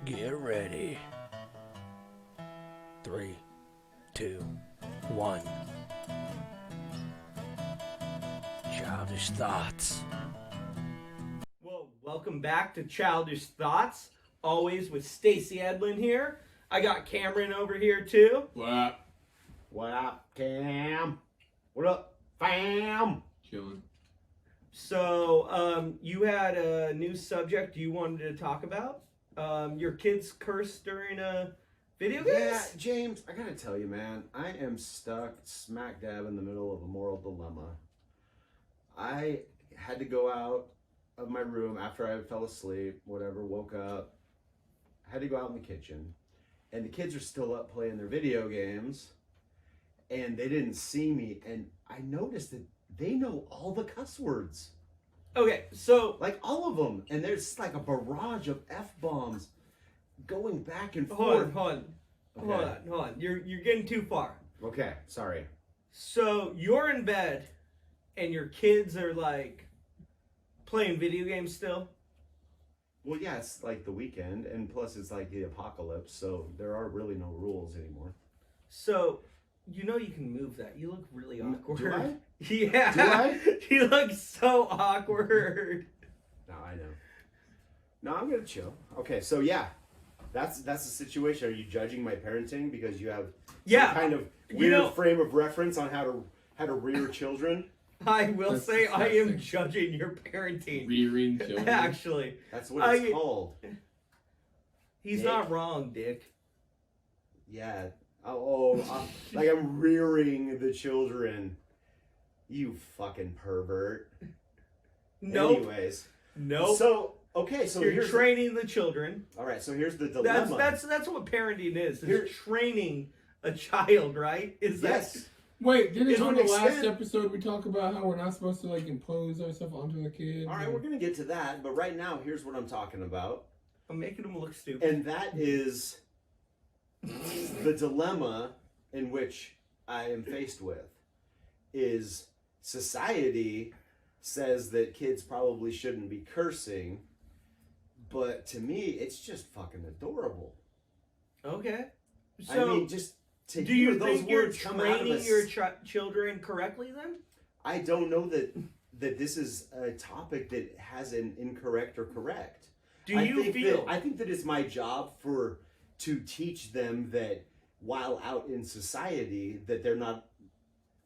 Get ready. 3, 2, 1. Childish thoughts. Well, welcome back to Childish Thoughts. Always with Stacey Edlund here. I got Cameron over here too. What up? What up, Cam? What up, fam? Chilling. So, you had a new subject you wanted to talk about. Your kids cursed during a video game? Yeah, James, I gotta tell you, man, I am stuck smack dab in the middle of a moral dilemma. I had to go out of my room after I fell asleep, whatever, woke up, had to go out in the kitchen, and the kids are still up playing their video games, and they didn't see me, and I noticed that they know all the cuss words. Okay, so Like all of them, and there's like a barrage of F-bombs going back and hold forth. on. You're getting too far. Okay, sorry. So you're in bed, and your kids are like playing video games still. Well, yeah, it's like the weekend, and plus it's like the apocalypse, so there are really no rules anymore. So you know you can move that. You look really awkward. Do I? Yeah. Do I? You look so awkward. No, I know. No, I'm gonna chill. Okay, so yeah, that's the situation. Are you judging my parenting because you have some kind of weird frame of reference on how to rear children? I will That's say I am disgusting. judging your parenting. Rearing children. Actually, That's what it's I- called. he's Dick. not wrong, Dick. Yeah. Like I'm rearing the children. You fucking pervert. Nope. Anyways. Nope. So okay, so You're here's training the children. all right. So here's the dilemma. That's what parenting is. It's Here- training a child, right? Is that Yes. Wait, didn't To on an the last extent. episode we talk about how we're not supposed to like impose ourselves onto the kids? All right, we're gonna get to that, but right now, here's what I'm talking about, I'm making him look stupid. and that is the dilemma in which I am faced with. Is society says that kids probably shouldn't be cursing, but to me, it's just fucking adorable. Okay. I So, mean, just to do hear you those think you're words come out of training us. your children correctly then? I don't know that this is a topic that has an incorrect or correct. Do you feel? I think that it's my job to teach them that while out in society that they're not,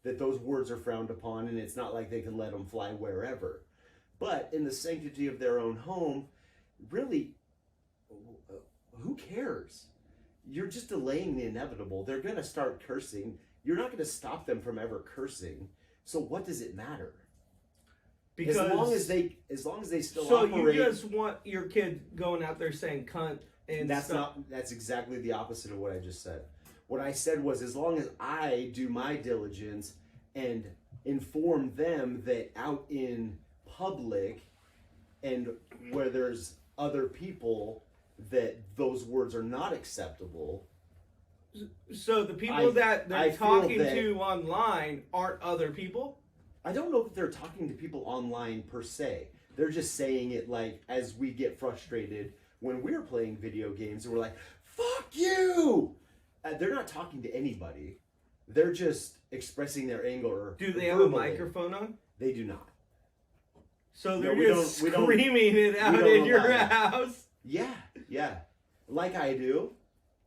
that those words are frowned upon, and it's not like they can let them fly wherever. But in the sanctity of their own home, really, who cares? You're just delaying the inevitable. They're gonna start cursing. You're not gonna stop them from ever cursing. So what does it matter? Because as long as they still so operate. you just want your kid going out there saying cunt and stuff. That's exactly the opposite of what I just said. What I said was, as long as I do my diligence and inform them that out in public and where there's other people that those words are not acceptable. So the people that I they're feel talking that- to online aren't other people? I don't know that they're talking to people online per se. They're just saying it like as we get frustrated when we're playing video games and we're like, fuck you! They're not talking to anybody. They're just expressing their anger. Do they have a verbally. microphone on? They do not. So No, they're we just don't- screaming it out don't in your allow that. house. Yeah. Like I do.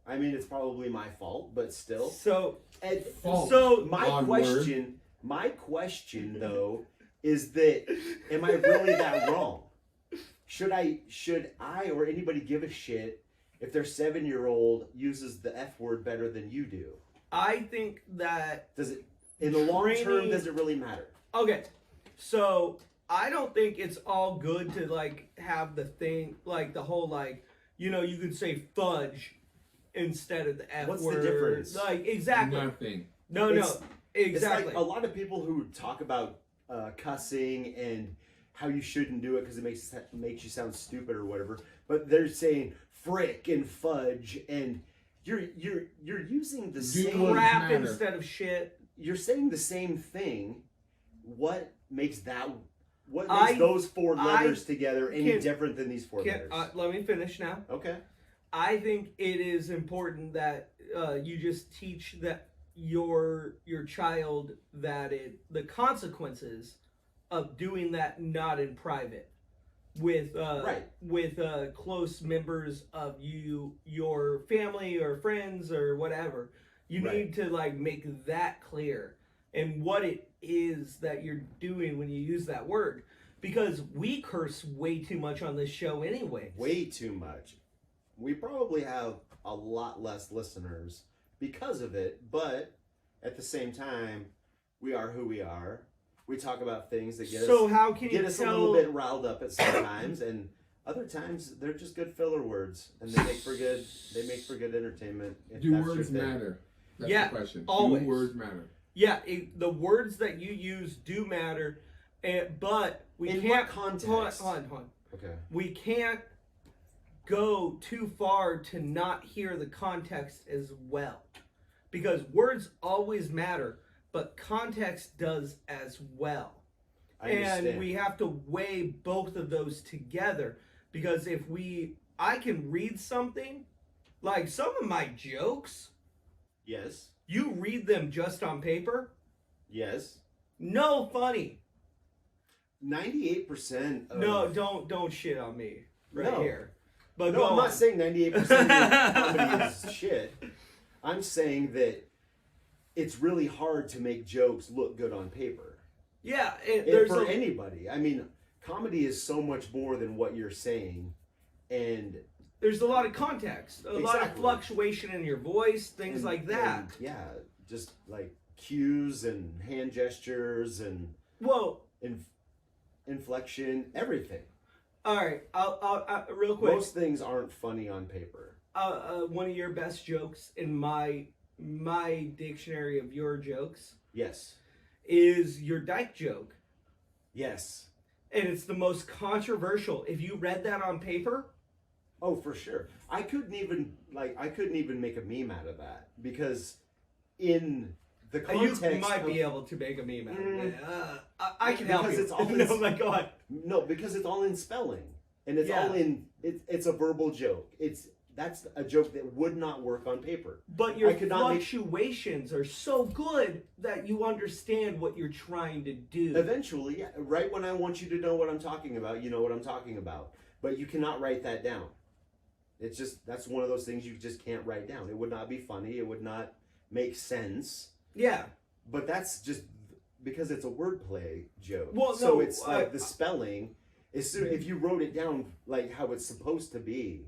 I mean, it's probably my fault, but still. So And Fault. so Odd word. my question though is that am I really that wrong? Should I or anybody give a shit if their 7-year-old uses the F word better than you do? I think that Does it in the long term Training- does it really matter? okay. So I don't think it's all good to like have the thing like the whole like you could say fudge instead of the F What's the word. difference? Like exactly. Nothing. No, It's- exactly. It's like a lot of people who talk about cussing and how you shouldn't do it because it makes you sound stupid or whatever. But they're saying frick and fudge, and you're using the Do same. what Crap matter. instead of shit. You're saying the same thing. What makes that? What I- makes those four I letters together any can- different than these four letters? Let me finish now. Okay. I think it is important that you just teach that your child that the consequences of doing that not in private with close members of your family or friends or whatever. You need to like make that clear and what it is that you're doing when you use that word, because we curse way too much on this show anyway. Way too much. We probably have a lot less listeners because of it, but at the same time, we are who we are. We talk about things that get us a little bit riled up at sometimes, and other times they're just good filler words, and they make for good entertainment. Do words matter? That's the question. Always. Do words matter? Yeah, the words that you use do matter, but we in can't. What context? Hold on. Okay. We can't go too far to not hear the context as well, because words always matter, but context does as well. I understand. And we have to weigh both of those together, because I can read something, like some of my jokes. Yes. You read them just on paper. Yes. No funny. 98% of... No, don't shit on me here. But no, I'm not saying 98% of your comedy is shit. I'm saying that it's really hard to make jokes look good on paper. Yeah, for anybody. I mean, comedy is so much more than what you're saying, and there's a lot of context, a lot of fluctuation in your voice, things like that. And, yeah, just like cues and hand gestures and inflection, everything. All right, I'll real quick. Most things aren't funny on paper. One of your best jokes in my dictionary of your jokes. Yes. Is your dyke joke. Yes. And it's the most controversial. If you read that on paper. Oh, for sure. I couldn't even make a meme out of that, because in the context you might be able to make a meme out of it. I can help you. It's all oh my god. No, because it's all in spelling, and it's all in it's a verbal joke. That's a joke that would not work on paper. But your fluctuations are so good that you understand what you're trying to do. Eventually, yeah. Right when I want you to know what I'm talking about, you know what I'm talking about. But you cannot write that down. It's just, that's one of those things you just can't write down. It would not be funny. It would not make sense. Yeah. But that's just because it's a wordplay joke. Well, so it's like the spelling. If you wrote it down like how it's supposed to be,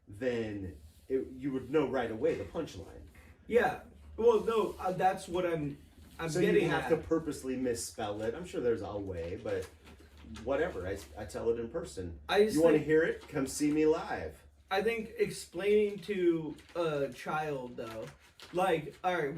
then you would know right away the punchline. Yeah. Well, no, that's what I'm so getting you have at. to purposely misspell it. I'm sure there's a way, but whatever. I tell it in person. You want to hear it? Come see me live. I think explaining to a child, though, like, all right,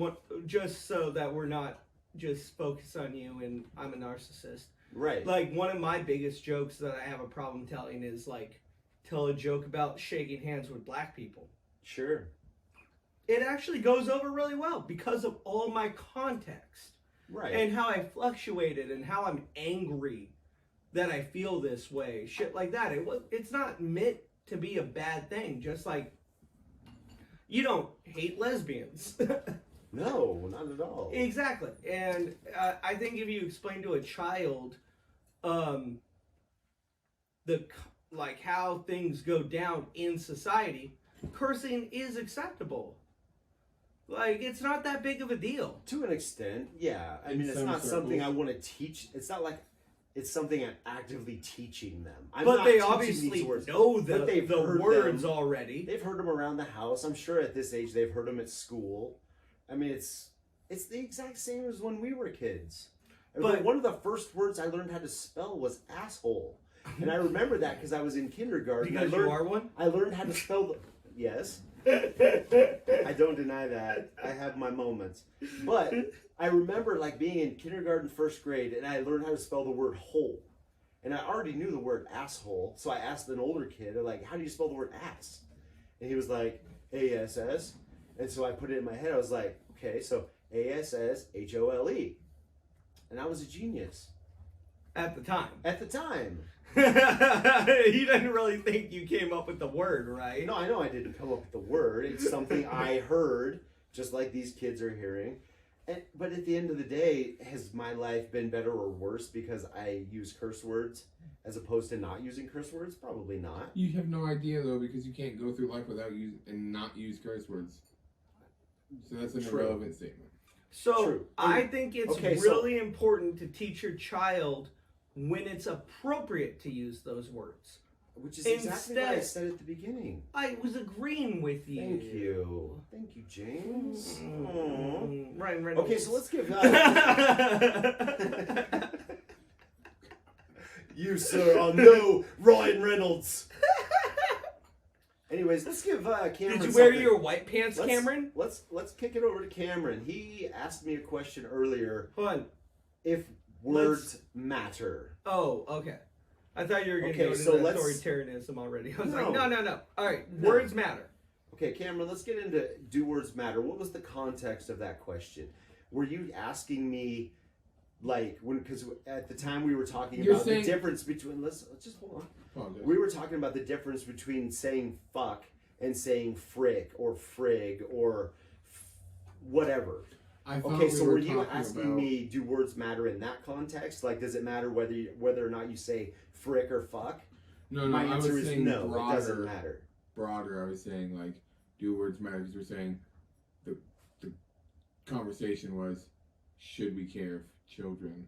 just so that we're not just focused on you and I'm a narcissist. Right. Like, one of my biggest jokes that I have a problem telling is, like, tell a joke about shaking hands with black people. Sure. It actually goes over really well because of all my context. Right. And how I fluctuated and how I'm angry that I feel this way. Shit like that. It's not meant to be a bad thing. Just like, you don't hate lesbians. No, not at all. Exactly. And I think if you explain to a child like how things go down in society, cursing is acceptable. Like, it's not that big of a deal. To an extent, yeah. I mean, it's not something I want to teach. It's not like it's something I'm actively teaching them. But they obviously know the words already. They've heard them around the house. I'm sure at this age they've heard them at school. I mean, it's the exact same as when we were kids. But one of the first words I learned how to spell was asshole. And I remember that because I was in kindergarten. Because you are one? I learned how to spell yes. I don't deny that. I have my moments. But I remember like being in kindergarten, first grade, and I learned how to spell the word hole. And I already knew the word asshole. So I asked an older kid, like, how do you spell the word ass? And he was like, A-S-S. And so I put it in my head. I was like, okay, so A-S-S-H-O-L-E. And I was a genius. At the time. At the time. You didn't really think you came up with the word, right? No, I know I didn't come up with the word. It's something I heard, just like these kids are hearing. But at the end of the day, has my life been better or worse because I use curse words as opposed to not using curse words? Probably not. You have no idea though, because you can't go through life without use and not use curse words. So that's an True. irrelevant statement. So True. I think it's Okay, really important to teach your child when it's appropriate to use those words. Which is exactly what I Instead- said at the beginning. I was agreeing with you. Thank you. Thank you, James. Aw. Ryan Reynolds. Okay, so let's give you, sir, are no Ryan Reynolds. Anyways, let's give Cameron. Did you wear something. your white pants, Let's- Cameron? Let's kick it over to Cameron. He asked me a question earlier. Hold on. If words matter. Oh, okay. I thought you were going to Okay, go to so that let's- authoritarianism already. I was No. like, no. All right, No. words matter. Okay, Cameron, let's get into do words matter. What was the context of that question? Were you asking me, like, because at the time we were talking You're about saying- the difference between, let's just hold on. Apologize. We were talking about the difference between saying fuck and saying frick or frig or whatever. I thought Okay, we so were were you talking asking about- me, do words matter in that context? Like, does it matter whether or not you say frick or fuck? No, My I was answer is saying no, broader. it doesn't matter. Broader, I was saying like, do words matter? Because we're saying the conversation was, should we care if children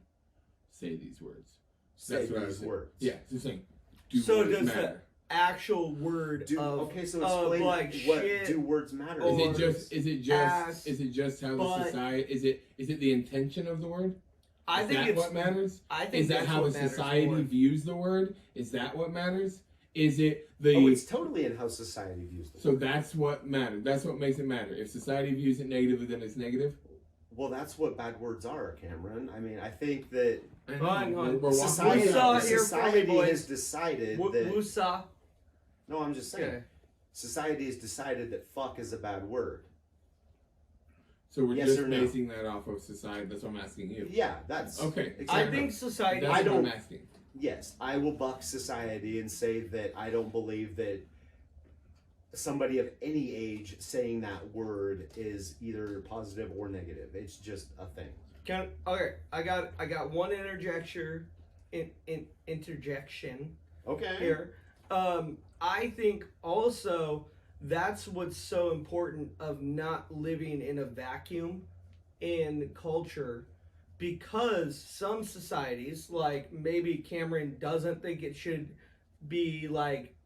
say these words? Say That's what I these was saying. words. Yeah, so saying, do So words does matter? Actual word of Okay, so explain like what shit. do words matter? or- Is it ass, just how the butt. society is it the intention of the word? I Is think that it's what matters? I think Is that that's how what the matters society more. views the word? Is that what matters? Is it the Oh, it's totally in how society views the so word. that's what matters. That's what makes it matter. If society views it negatively, then it's negative. Well, that's what bad words are, Cameron. I mean, I think that I know. Hold on. We're walking society, Woosah around. here for me, society boys. has decided that. Wusa. No, I'm just saying. Okay. Society has decided that fuck is a bad word. So we're Yes just or no? basing that off of society. That's what I'm asking you. Yeah, that's Okay. exactly. I think society. That's I what don't- I'm asking. Yes, I will buck society and say that I don't believe that somebody of any age saying that word is either positive or negative. It's just a thing. Okay, I got one interjection Okay. here. I think also that's what's so important of not living in a vacuum in culture, because some societies, like maybe Cameron doesn't think it should be like,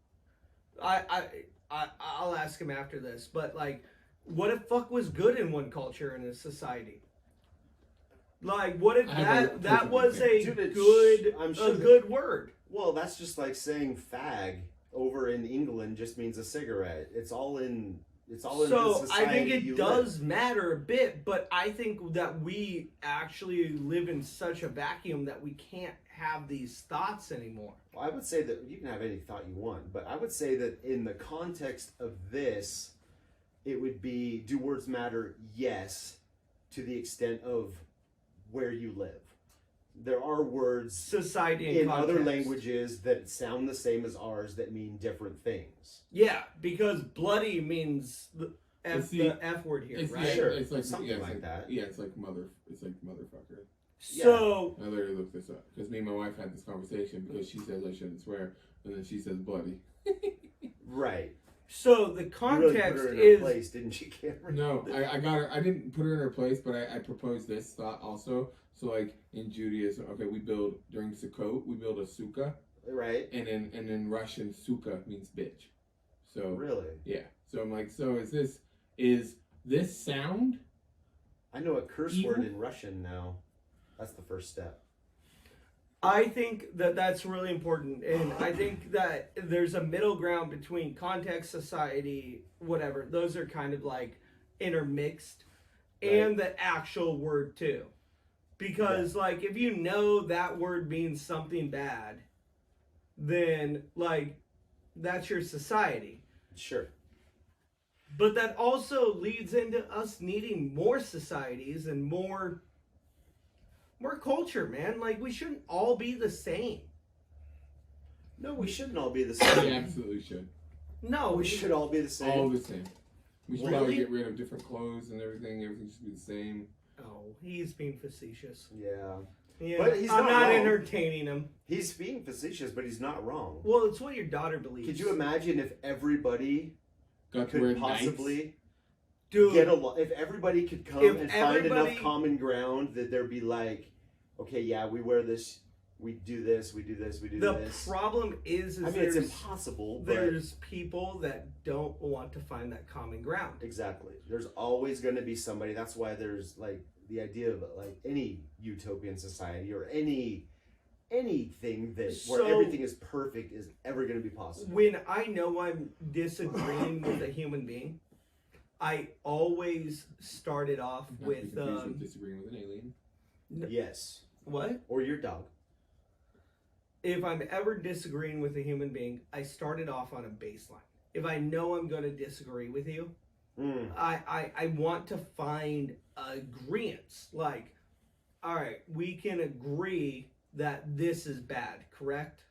I'll ask him after this, but like, what if fuck was good in one culture in a society? Like, what if I have a that was a Dude, good I'm sure a that- good word? Well, that's just like saying fag over in England just means a cigarette. It's all in the So society I think you it live. does matter a bit, but I think that we actually live in such a vacuum that we can't have these thoughts anymore. Well, I would say that you can have any thought you want, but I would say that in the context of this, it would be, do words matter? Yes, to the extent of where you live. There are words Society and in context. other languages that sound the same as ours that mean different things. Yeah, because bloody means the But see, the F word here, It's right? Sure, It's like something it's like that. Yeah, it's like motherfucker. So I literally looked this up because me and my wife had this conversation because she says I shouldn't swear, and then she says bloody. Right. so the You really context put her in her is place, didn't you, Cameron? No, I got her. I didn't put her in her place, but I proposed this thought also. So like in Judaism, okay, we build during Sukkot, we build a sukkah, Right. and in Russian, sukkah means bitch. So Really? yeah. So I'm like, so is this sound? I know a curse Evil? word in Russian now. That's the first step. I think that that's really important, and I think that there's a middle ground between context, society, whatever. Those are kind of like intermixed, and the actual word too. Because like if you know that word means something bad, then like that's your society. Sure. But that also leads into us needing more societies and more culture, man. Like we shouldn't all be the same. No, we shouldn't all be the We same. absolutely should. No, We should all be the same. All the same. We should Really? probably get rid of different clothes and everything. Everything should be the same. Oh, he's being facetious. Yeah. Yeah, But he's I'm not not wrong. entertaining him. He's being facetious, but he's not wrong. Well, it's what your daughter believes. Could you imagine if everybody Got to wear could possibly Dude, get along? If everybody could come If and find enough everybody- common ground that there'd be like, okay, yeah, we wear this, we do this, we do this, we do the this. problem is I mean, there's, it's impossible, but there's people that don't want to find that common ground. exactly. There's always going to be somebody. That's why there's like the idea of like any utopian society or anything that where So- everything is perfect is ever going to be possible. When I know I'm disagreeing with a human being, I always started off Not to be with confused with disagreeing with an alien. Yes. what? Or your dog. If I'm ever disagreeing with a human being, I started off on a baseline. If I know I'm going to disagree with you, Mm. I want to find agreements. Like, all right, we can agree that this is bad, correct?